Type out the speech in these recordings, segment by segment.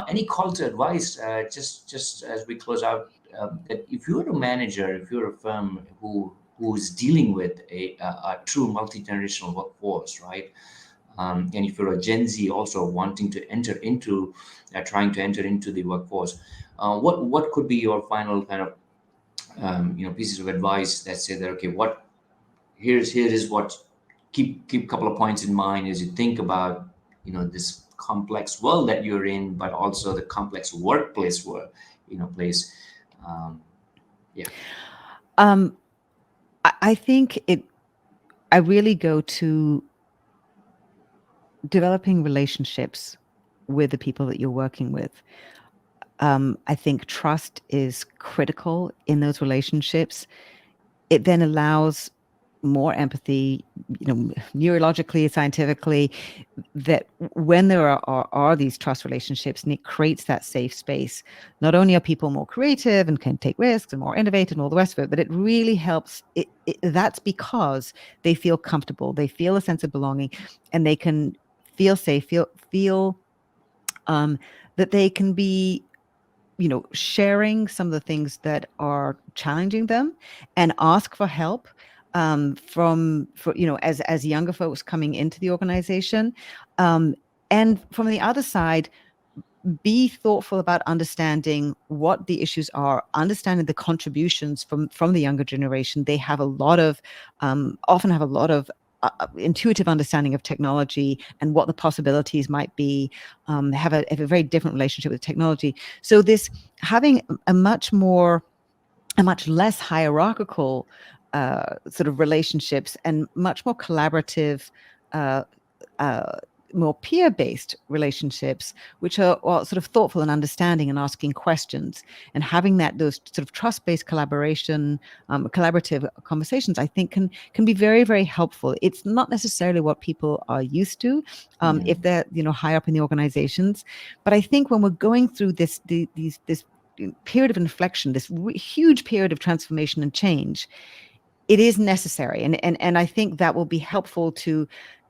Any call to advice, just as we close out, that if you're a manager, if you're a firm who is dealing with a true multi-generational workforce, right? And if you're a Gen Z also wanting to enter into, trying to enter into the workforce, what could be your final kind of pieces of advice that say that, okay, here is what, keep a couple of points in mind as you think about this complex world that you're in, but also the complex workplace world, place. Um, yeah. Um, I think I really go to developing relationships with the people that you're working with. I think trust is critical in those relationships. It then allows more empathy, neurologically, scientifically, that when there are these trust relationships, and it creates that safe space, not only are people more creative and can take risks and more innovative and all the rest of it, but it really helps. That's because they feel comfortable, they feel a sense of belonging, and they can feel safe, feel that they can be sharing some of the things that are challenging them and ask for help as younger folks coming into the organization. And from the other side, be thoughtful about understanding what the issues are, understanding the contributions from the younger generation. They have often have a lot of intuitive understanding of technology and what the possibilities might be, have a very different relationship with technology. So this having a much less hierarchical sort of relationships and much more collaborative, uh, more peer-based relationships, which are sort of thoughtful and understanding and asking questions, and having those sort of trust-based collaborative conversations, I think can be very, very helpful. It's not necessarily what people are used to if they're high up in the organizations, but I think when we're going through this period of inflection, this huge period of transformation and change, it is necessary, and I think that will be helpful to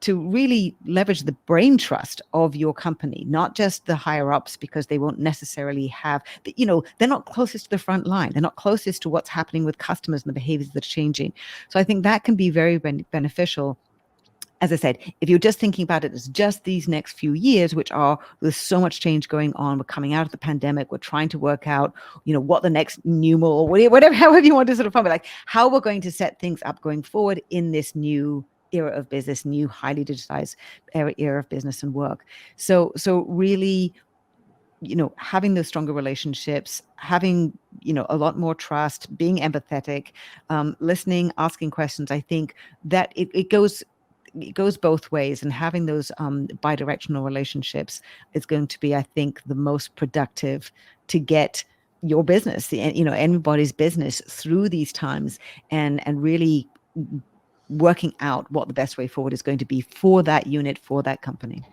really leverage the brain trust of your company, not just the higher ups, because they won't necessarily have they're not closest to the front line, they're not closest to what's happening with customers and the behaviors that are changing. So I think that can be very beneficial. As I said, if you're just thinking about it as just these next few years, there's so much change going on, we're coming out of the pandemic, we're trying to work out, what the next new or whatever, however you want to sort of formulate, like how we're going to set things up going forward in this new era of business, new highly digitized era of business and work. So really, having those stronger relationships, having, a lot more trust, being empathetic, listening, asking questions. I think that it goes both ways, and having those bidirectional relationships is going to be, I think, the most productive to get your business, anybody's business through these times, and really working out what the best way forward is going to be for that unit, for that company.